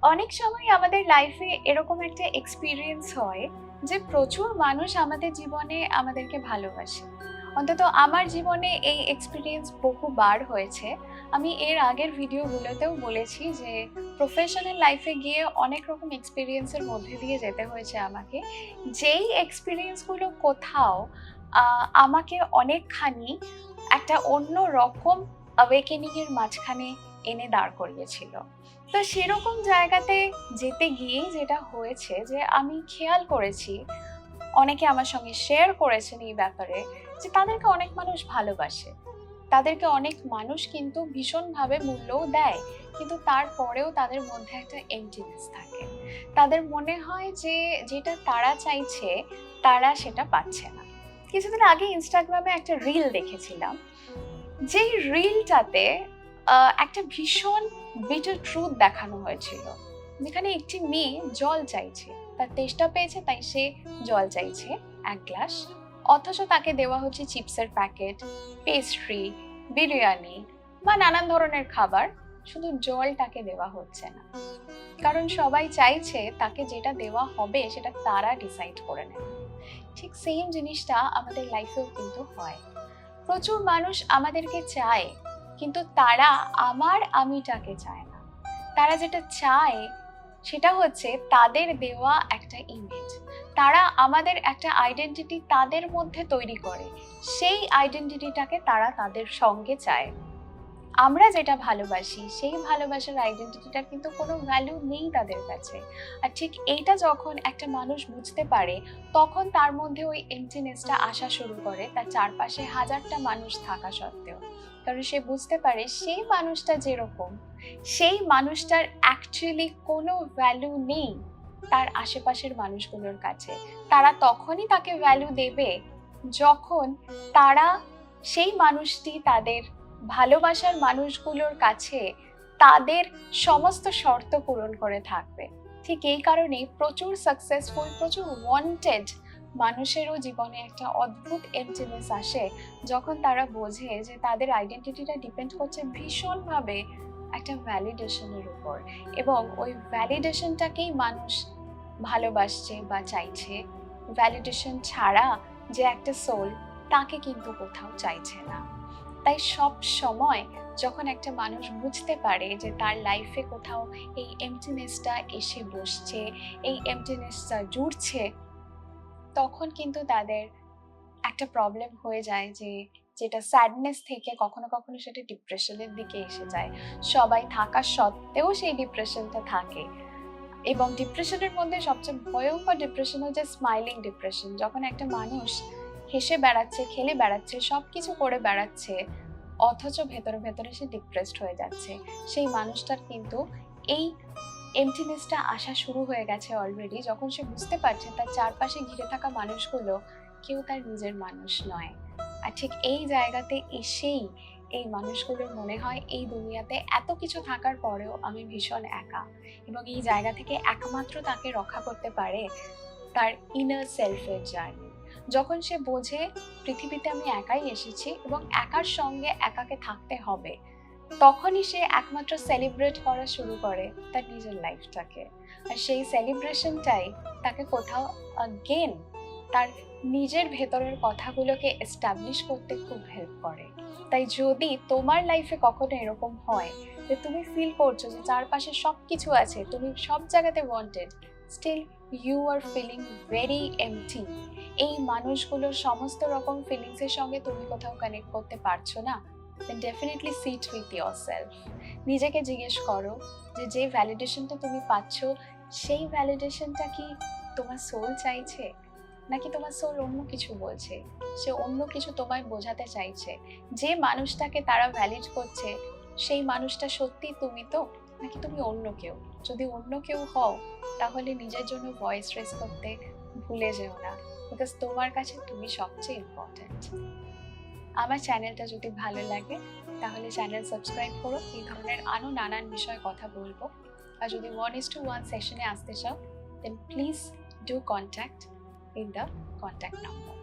অনেক সময় আমাদের লাইফে এরকম একটা এক্সপিরিয়েন্স হয় যে প্রচুর মানুষ আমাদের জীবনে আমাদেরকে ভালোবাসে। অন্তত আমার জীবনে এই এক্সপিরিয়েন্স বহুবার হয়েছে। আমি এর আগের ভিডিওগুলোতেও বলেছি যে প্রফেশনাল লাইফে গিয়ে অনেক রকম এক্সপিরিয়েন্সের মধ্যে দিয়ে যেতে হয়েছে আমাকে। যেই এক্সপিরিয়েন্সগুলো কোথাও আমাকে অনেকখানি একটা অন্য রকম অ্যাওয়েকেনিং এর মাঝখানে এনে দাঁড় করিয়েছিল। তো সেরকম জায়গাতে যেতে গিয়ে যেটা হয়েছে যে আমি খেয়াল করেছি, অনেকে আমার সঙ্গে শেয়ার করেছেন এই ব্যাপারে যে তাদেরকে অনেক মানুষ ভালোবাসে। তাদেরকে অনেক মানুষ কিন্তু ভীষণভাবে মূল্যও দেয়। কিন্তু তারপরেও তাদের মধ্যে একটা এম্পটিনেস থাকে। তাদের মনে হয় যে যেটা তারা চাইছে তারা সেটা পাচ্ছে না। কিছুদিন আগে ইনস্টাগ্রামে একটা রিল দেখেছিলাম। যেই রিলটাতে একটা ভীষণ বিটার ট্রুথ দেখানো হয়েছিল। যেখানে একটি মেয়ে জল চাইছে। তার তেষ্টা পেয়েছে তাই সে জল চাইছে ১ গ্লাস। অথচ তাকে দেওয়া হচ্ছে চিপসের প্যাকেট, পেস্ট্রি, বিরিয়ানি বা নানান ধরনের খাবার। শুধু জল তাকে দেওয়া হচ্ছে না। কারণ সবাই চাইছে তাকে যেটা দেওয়া হবে সেটা তারা ডিসাইড করে নেবে। ঠিক সেম জিনিসটা আমাদের লাইফেও কিন্তু হয়। প্রচুর মানুষ আমাদেরকে চায়, কিন্তু তারা আমার আমিটাকে চায় না। তারা যেটা চায় সেটা হচ্ছে তাদের দেওয়া একটা ইমেজ। তারা আমাদের একটা আইডেন্টিটি তাদের মধ্যে তৈরি করে। সেই আইডেন্টিটিটাকে তারা তাদের সঙ্গে চায়। আমরা যেটা ভালোবাসি সেই ভালোবাসার আইডেন্টিটিটার কিন্তু কোনো ভ্যালু নেই তাদের কাছে। আর ঠিক এইটা যখন একটা মানুষ বুঝতে পারে, তখন তার মধ্যে ওই এম্পটিনেসটা আসা শুরু করে তার চারপাশে হাজারটা মানুষ থাকা সত্ত্বেও। কারণ সে বুঝতে পারে সেই মানুষটা যেরকম, সেই মানুষটার অ্যাকচুয়ালি কোনো ভ্যালু নেই তার আশেপাশের মানুষগুলোর কাছে। তারা তখনই তাকে ভ্যালু দেবে যখন তারা সেই মানুষটি তাদের ভালোবাসার মানুষগুলোর কাছে তাদের সমস্ত শর্ত পূরণ করে থাকবে। ঠিক এই কারণেই প্রচুর সাকসেসফুল, প্রচুর ওয়ান্টেড মানুষেরও জীবনে একটা অদ্ভুত এম্পটিনেস আসে যখন তারা বোঝে যে তাদের আইডেন্টিটিটা ডিপেন্ড করছে ভীষণভাবে একটা ভ্যালিডেশনের উপর, এবং ওই ভ্যালিডেশনটাকেই মানুষ ভালোবাসছে বা চাইছে। ভ্যালিডেশন ছাড়া যে একটা সোল, তাকে কিন্তু কোথাও চাইছে না। তাই সব সময় যখন একটা মানুষ বুঝতে পারে যে তার লাইফে কোথাও এই এম্পটিনেসটা এসে বসছে, এই এম্পটিনেসটা জুড়ছে, তখন কিন্তু তাদের একটা প্রবলেম হয়ে যায় যে যেটা স্যাডনেস থেকে কখনো কখনো সেটা ডিপ্রেশনের দিকে এসে যায়। সবাই থাকা সত্ত্বেও সেই ডিপ্রেশনটা থাকে। এবং ডিপ্রেশনের মধ্যে সবচেয়ে ভয়ঙ্কর ডিপ্রেশন হচ্ছে স্মাইলিং ডিপ্রেশন। যখন একটা মানুষ হেসে বেড়াচ্ছে, খেলে বেড়াচ্ছে, সবকিছু করে বেড়াচ্ছে, অথচ ভেতরে ভেতরে সে ডিপ্রেসড হয়ে যাচ্ছে। সেই মানুষটার কিন্তু এই এম্পটিনেসটা আসা শুরু হয়ে গেছে অলরেডি, যখন সে বুঝতে পারছে তার চারপাশে ঘিরে থাকা মানুষগুলো কেউ তার নিজের মানুষ নয়। আর ঠিক এই জায়গাতে এসেই এই মানুষগুলোর মনে হয় এই দুনিয়াতে এত কিছু থাকার পরেও আমি ভীষণ একা, এবং এই জায়গা থেকে একমাত্র তাকে রক্ষা করতে পারে তার ইনার সেলফের জার্নি। যখন সে বোঝে পৃথিবীতে আমি একাই এসেছি এবং একার সঙ্গে একাকে থাকতে হবে, তখনই সে একমাত্র সেলিব্রেট করা শুরু করে তার নিজের লাইফটাকে। আর সেই সেলিব্রেশনটাই তাকে কোথাও অ্যাগেন তার নিজের ভেতরের কথাগুলোকে এস্টাবলিশ করতে খুব হেল্প করে। তাই যদি তোমার লাইফে কখনো এরকম হয় যে তুমি ফিল করছো যে চারপাশে সবকিছু আছে, তুমি সব জায়গাতে wanted, still you are feeling very empty, এই মানুষগুলোর সমস্ত রকম ফিলিংসের সঙ্গে তুমি কোথাও কানেক্ট করতে পারছো না, then definitely sit with yourself. নিজেকে জিজ্ঞেস করো যে ভ্যালিডেশনটা তুমি পাচ্ছ, সেই ভ্যালিডেশনটা কি তোমার সোল চাইছে, নাকি তোমার সোল অন্য কিছু বলছে, সে অন্য কিছু তোমায় বোঝাতে চাইছে। যে মানুষটাকে তারা ভ্যালিড করছে সেই মানুষটা সত্যি তুমি তো, নাকি তুমি অন্য কেউ? যদি অন্য কেউ হও তাহলে নিজের জন্য ভয়েস রেজ করতে ভুলে যেও না, বিকজ তোমার কাছে তুমি সবচেয়ে ইম্পর্ট্যান্ট। আমার চ্যানেলটা যদি ভালো লাগে তাহলে চ্যানেল সাবস্ক্রাইব করো, এই ধরনের আরও নানান বিষয়ে কথা বলবো। আর যদি 1:1 সেশনে আসতে চাও, then please do contact in the contact number.